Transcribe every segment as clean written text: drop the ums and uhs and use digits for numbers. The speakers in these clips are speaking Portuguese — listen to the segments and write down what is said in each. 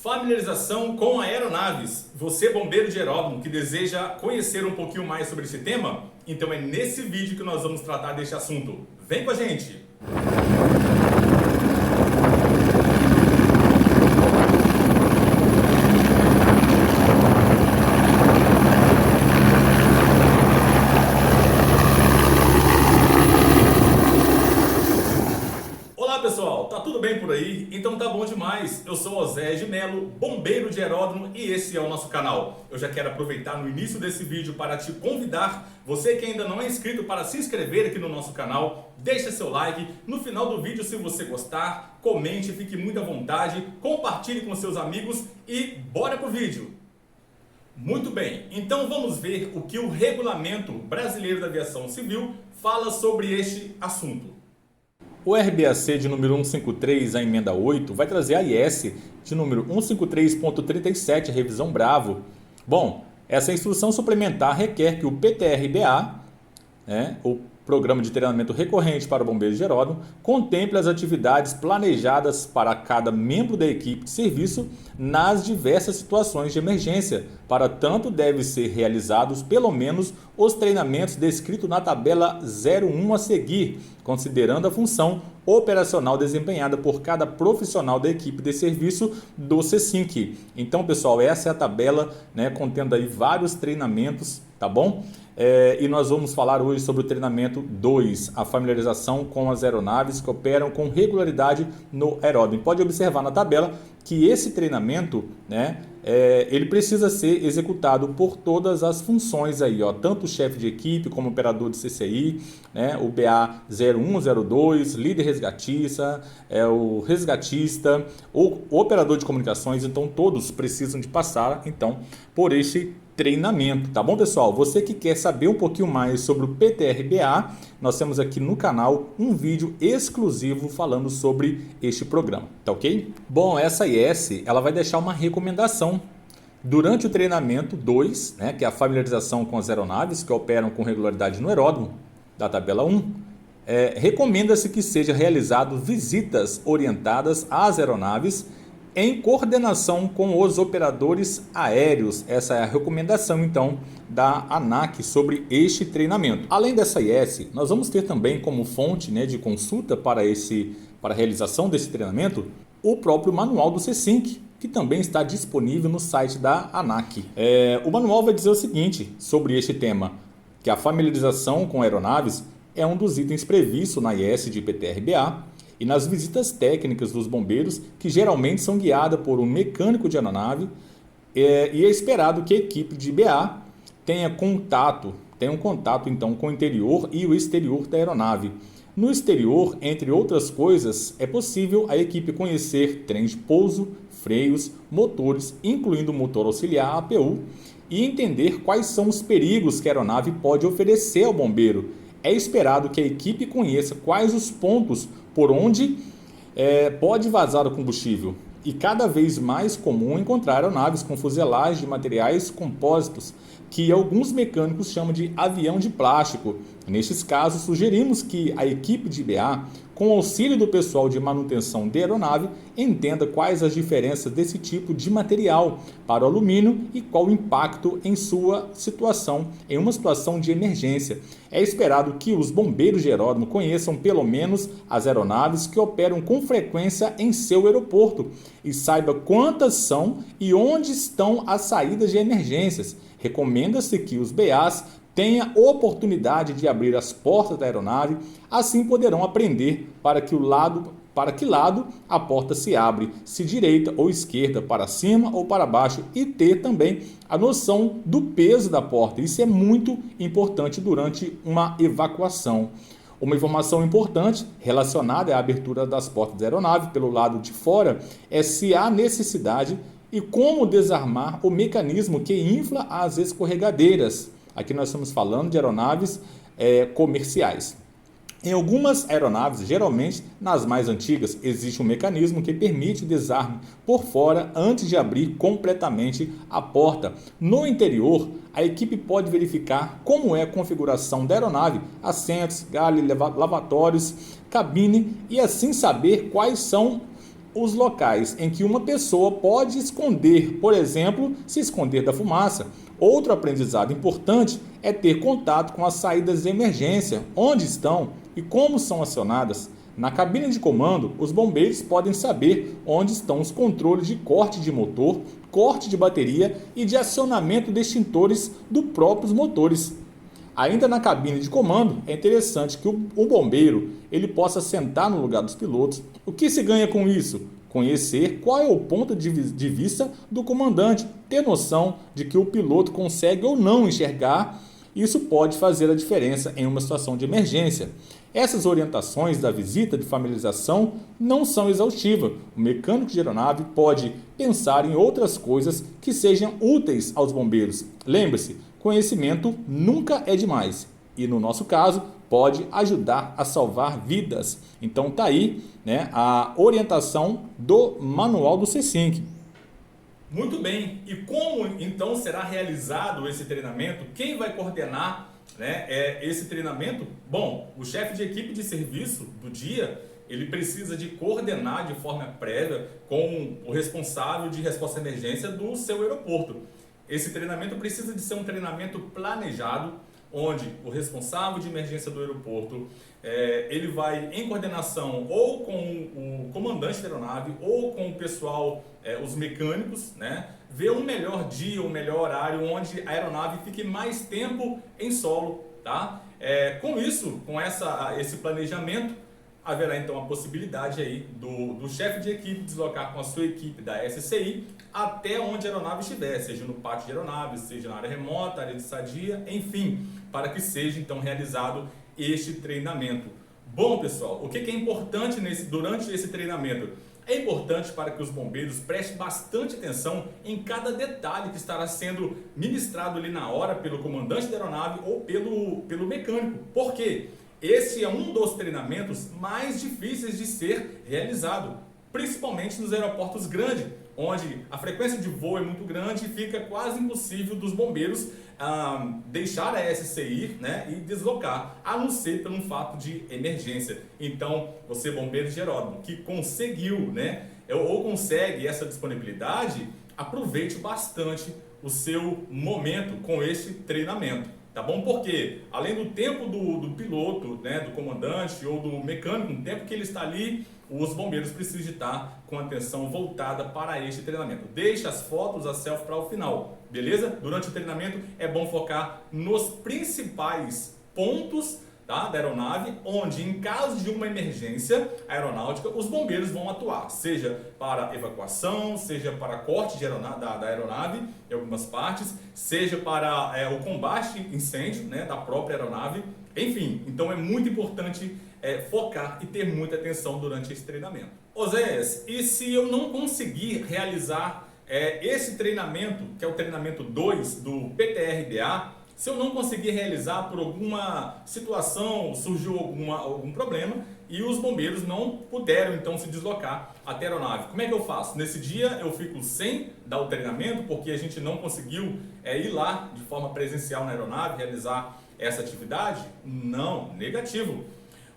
Familiarização com aeronaves. Você, bombeiro de aeródromo, que deseja conhecer um pouquinho mais sobre esse tema? Então é nesse vídeo que nós vamos tratar deste assunto. Vem com a gente! Pessoal, tá tudo bem por aí? Então tá bom demais. Eu sou Osés de Melo, bombeiro de aeródromo, e esse é o nosso canal. Eu já quero aproveitar no início desse vídeo para te convidar, você que ainda não é inscrito, para se inscrever aqui no nosso canal. Deixa seu like, no final do vídeo se você gostar, comente, fique muito à vontade, compartilhe com seus amigos e bora pro vídeo. Muito bem, então vamos ver o que o Regulamento Brasileiro da Aviação Civil fala sobre este assunto. O RBAC de número 153, a emenda 8, vai trazer a IS de número 153.37, revisão Bravo. Bom, essa instrução suplementar requer que o PTR-BA, o Programa de Treinamento Recorrente para Bombeiros de Aeródromo, contemple as atividades planejadas para cada membro da equipe de serviço nas diversas situações de emergência. Para tanto, devem ser realizados pelo menos os treinamentos descritos na tabela 01 a seguir, considerando a função operacional desempenhada por cada profissional da equipe de serviço do C5. Então, pessoal, essa é a tabela, contendo aí vários treinamentos, tá bom? E nós vamos falar hoje sobre o treinamento 2, a familiarização com as aeronaves que operam com regularidade no aeródromo. Pode observar na tabela que esse treinamento, ele precisa ser executado por todas as funções aí, tanto o chefe de equipe como o operador de CCI, o BA 01, 02, líder resgatista, o resgatista, o operador de comunicações. Então todos precisam de passar então por este treinamento, tá bom, pessoal? Você que quer saber um pouquinho mais sobre o PTR-BA, nós temos aqui no canal um vídeo exclusivo falando sobre este programa, tá ok? Bom, essa IS, ela vai deixar uma recomendação durante o treinamento 2, que é a familiarização com as aeronaves que operam com regularidade no aeródromo, da tabela 1. Recomenda-se que sejam realizadas visitas orientadas às aeronaves em coordenação com os operadores aéreos. Essa é a recomendação, então, da ANAC sobre este treinamento. Além dessa IS, nós vamos ter também como fonte de consulta para a realização desse treinamento o próprio manual do C5, que também está disponível no site da ANAC. O manual vai dizer o seguinte sobre este tema, que a familiarização com aeronaves é um dos itens previstos na IS de PTR-BA, e nas visitas técnicas dos bombeiros, que geralmente são guiadas por um mecânico de aeronave, e é esperado que a equipe de BA tenha um contato então com o interior e o exterior da aeronave. No exterior, entre outras coisas, é possível a equipe conhecer trens de pouso, freios, motores, incluindo o motor auxiliar APU, e entender quais são os perigos que a aeronave pode oferecer ao bombeiro. É esperado que a equipe conheça quais os pontos por onde pode vazar o combustível. E cada vez mais comum encontrar aeronaves com fuselagem de materiais compósitos, que alguns mecânicos chamam de avião de plástico. Nestes casos, sugerimos que a equipe de BA, com o auxílio do pessoal de manutenção de aeronave, entenda quais as diferenças desse tipo de material para o alumínio e qual o impacto em sua situação, em uma situação de emergência. É esperado que os bombeiros de aeródromo conheçam pelo menos as aeronaves que operam com frequência em seu aeroporto e saiba quantas são e onde estão as saídas de emergências. Recomenda-se que os BAs tenham oportunidade de abrir as portas da aeronave, assim poderão aprender para que lado a porta se abre, se direita ou esquerda, para cima ou para baixo, e ter também a noção do peso da porta. Isso é muito importante durante uma evacuação. Uma informação importante relacionada à abertura das portas da aeronave pelo lado de fora é se há necessidade e como desarmar o mecanismo que infla as escorregadeiras. Aqui nós estamos falando de aeronaves comerciais. Em algumas aeronaves, geralmente nas mais antigas, existe um mecanismo que permite o desarme por fora antes de abrir completamente a porta. No interior, a equipe pode verificar como é a configuração da aeronave, assentos, galhos, lavatórios, cabine, e assim saber quais são os locais em que uma pessoa pode esconder, por exemplo, se esconder da fumaça. Outro aprendizado importante é ter contato com as saídas de emergência, onde estão e como são acionadas. Na cabine de comando, os bombeiros podem saber onde estão os controles de corte de motor, corte de bateria e de acionamento de extintores dos próprios motores. Ainda na cabine de comando, é interessante que o bombeiro ele possa sentar no lugar dos pilotos. O que se ganha com isso? Conhecer qual é o ponto de vista do comandante, ter noção de que o piloto consegue ou não enxergar. Isso pode fazer a diferença em uma situação de emergência. Essas orientações da visita de familiarização não são exaustivas. O mecânico de aeronave pode pensar em outras coisas que sejam úteis aos bombeiros. Lembre-se, conhecimento nunca é demais e, no nosso caso, pode ajudar a salvar vidas. Então tá aí, né, a orientação do manual do C5. Muito bem, e como então será realizado esse treinamento? Quem vai coordenar, né, esse treinamento? Bom, o chefe de equipe de serviço do dia, ele precisa de coordenar de forma prévia com o responsável de resposta à emergência do seu aeroporto. Esse treinamento precisa de ser um treinamento planejado, onde o responsável de emergência do aeroporto, ele vai em coordenação ou com o comandante da aeronave ou com o pessoal, os mecânicos, né, ver um melhor dia, um melhor horário onde a aeronave fique mais tempo em solo, tá? Com isso, com esse planejamento, haverá então a possibilidade aí do chefe de equipe deslocar com a sua equipe da SCI até onde a aeronave estiver, seja no pátio de aeronave, seja na área remota, área de estadia, enfim, para que seja então realizado este treinamento. Bom, pessoal, o que é importante durante esse treinamento? É importante para que os bombeiros prestem bastante atenção em cada detalhe que estará sendo ministrado ali na hora pelo comandante da aeronave ou pelo mecânico. Por quê? Esse é um dos treinamentos mais difíceis de ser realizado, principalmente nos aeroportos grandes, onde a frequência de voo é muito grande e fica quase impossível dos bombeiros deixar a SCI, né, e deslocar, a não ser pelo fato de emergência. Então, você, bombeiro de aeródromo, que conseguiu, né, ou consegue essa disponibilidade, aproveite bastante o seu momento com esse treinamento. Tá bom? Porque além do tempo do piloto, né, do comandante ou do mecânico, no tempo que ele está ali, os bombeiros precisam estar com a atenção voltada para este treinamento. Deixe as fotos, a selfie para o final, beleza? Durante o treinamento é bom focar nos principais pontos, tá, da aeronave, onde em caso de uma emergência aeronáutica, os bombeiros vão atuar, seja para evacuação, seja para corte da aeronave em algumas partes, seja para o combate incêndio, né, da própria aeronave, enfim. Então é muito importante focar e ter muita atenção durante esse treinamento. Oséias, e se eu não conseguir realizar esse treinamento, que é o treinamento 2 do PTR-BA, se eu não conseguir realizar por alguma situação, surgiu algum problema e os bombeiros não puderam então se deslocar até a aeronave, como é que eu faço? Nesse dia eu fico sem dar o treinamento porque a gente não conseguiu ir lá de forma presencial na aeronave realizar essa atividade? Não, negativo.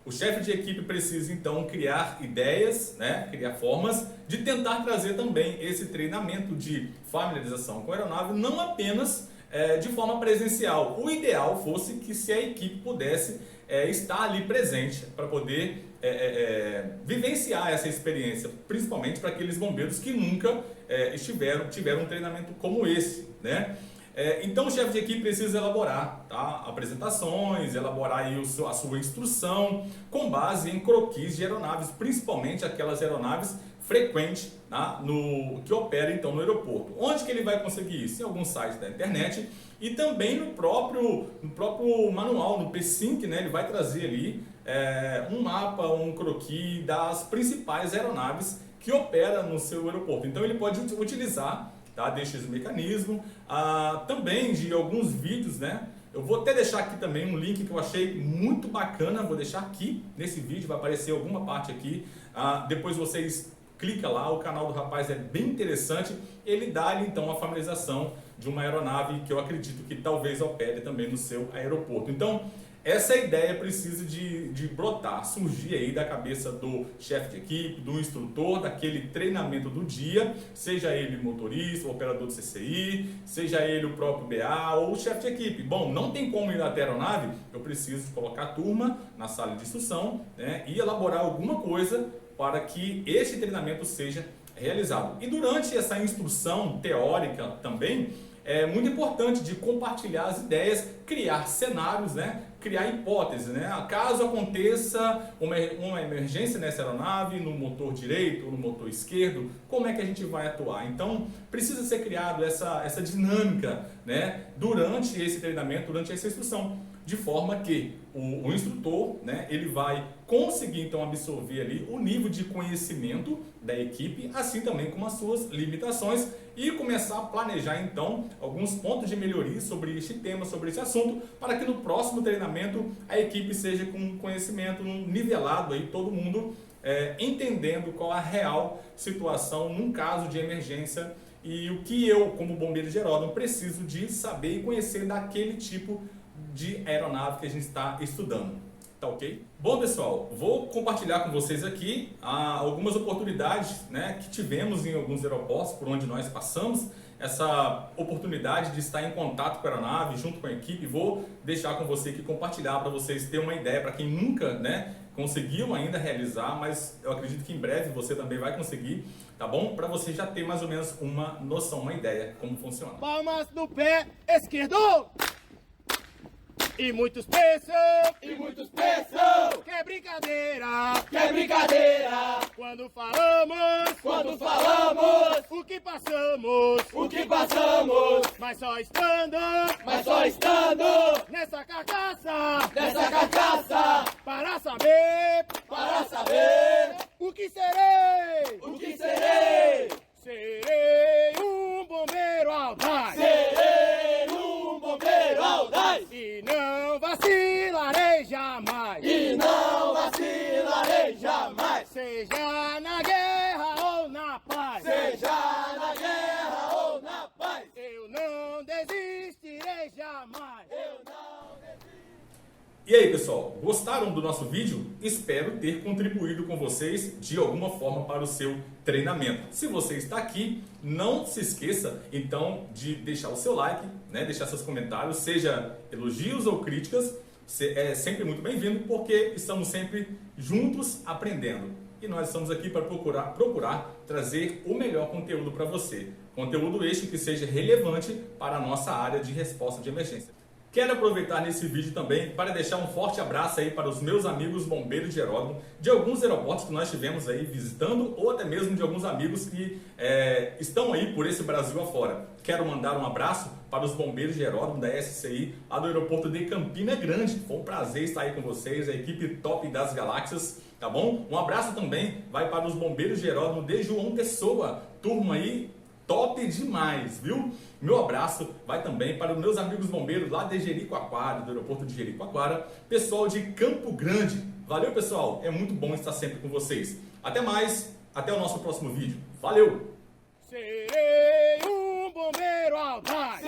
O chefe de equipe precisa então criar ideias, né, criar formas de tentar trazer também esse treinamento de familiarização com a aeronave, não apenas de forma presencial. O ideal fosse que se a equipe pudesse estar ali presente para poder vivenciar essa experiência, principalmente para aqueles bombeiros que nunca tiveram um treinamento como esse, né? Então o chefe de equipe precisa elaborar, tá, apresentações, elaborar aí a sua instrução com base em croquis de aeronaves, principalmente aquelas aeronaves frequentes, tá, que operam então no aeroporto. Onde que ele vai conseguir isso? Em alguns sites da internet e também no próprio manual, no P5, né, ele vai trazer ali um mapa, um croquis das principais aeronaves que operam no seu aeroporto. Então ele pode utilizar, tá, destes mecanismos, também de alguns vídeos, né? Eu vou até deixar aqui também um link que eu achei muito bacana, vou deixar aqui nesse vídeo, vai aparecer alguma parte aqui, depois vocês clica lá, o canal do rapaz é bem interessante, ele dá então a familiarização de uma aeronave que eu acredito que talvez opere também no seu aeroporto. Então, Essa ideia precisa de brotar, surgir aí da cabeça do chefe de equipe, do instrutor, daquele treinamento do dia, seja ele motorista, operador de CCI, seja ele o próprio BA ou o chefe de equipe. Bom, não tem como ir até a aeronave, eu preciso de colocar a turma na sala de instrução, né, e elaborar alguma coisa para que este treinamento seja realizado. E durante essa instrução teórica também, é muito importante de compartilhar as ideias, criar cenários, né? Criar hipóteses, né? Caso aconteça uma emergência nessa aeronave, no motor direito ou no motor esquerdo, como é que a gente vai atuar? Então, precisa ser criado essa dinâmica, né? Durante esse treinamento, durante essa instrução, de forma que o instrutor, né, ele vai conseguir então absorver ali o nível de conhecimento da equipe, assim também como as suas limitações, e começar a planejar então alguns pontos de melhoria sobre este tema, sobre esse assunto, para que no próximo treinamento a equipe seja com conhecimento nivelado aí, todo mundo entendendo qual a real situação num caso de emergência e o que eu, como bombeiro de aeródromo, preciso de saber e conhecer daquele tipo de aeronave que a gente está estudando. Tá ok? Bom, pessoal, vou compartilhar com vocês aqui algumas oportunidades, né, que tivemos em alguns aeroportos por onde nós passamos. Essa oportunidade de estar em contato com a aeronave, junto com a equipe, vou deixar com você aqui, compartilhar para vocês terem uma ideia, para quem nunca, né, conseguiu ainda realizar, mas eu acredito que em breve você também vai conseguir, tá bom? Para você já ter mais ou menos uma noção, uma ideia como funciona. Palmas no pé esquerdo! E muitos pensam que é brincadeira, quando falamos, o que passamos, mas só estando nessa carcaça, para saber, o que serei, serei um bombeiro audaz. E não vacilarei jamais. Seja na guerra ou na paz. Eu não desistirei jamais. E aí, pessoal, gostaram do nosso vídeo? Espero ter contribuído com vocês de alguma forma para o seu treinamento. Se você está aqui, não se esqueça então de deixar o seu like, né? Deixar seus comentários, seja elogios ou críticas, é sempre muito bem-vindo, porque estamos sempre juntos aprendendo. E nós estamos aqui para procurar trazer o melhor conteúdo para você. Conteúdo este que seja relevante para a nossa área de resposta de emergência. Quero aproveitar nesse vídeo também para deixar um forte abraço aí para os meus amigos bombeiros de aeródromo, de alguns aeroportos que nós estivemos aí visitando, ou até mesmo de alguns amigos que estão aí por esse Brasil afora. Quero mandar um abraço para os bombeiros de aeródromo da SCI, lá do aeroporto de Campina Grande. Foi um prazer estar aí com vocês, a equipe top das galáxias, tá bom? Um abraço também vai para os bombeiros de aeródromo de João Pessoa, turma aí top demais, viu? Meu abraço vai também para os meus amigos bombeiros lá de Jericoacoara, do aeroporto de Jericoacoara, pessoal de Campo Grande. Valeu, pessoal, é muito bom estar sempre com vocês. Até mais, até o nosso próximo vídeo. Valeu! Serei um bombeiro audaz.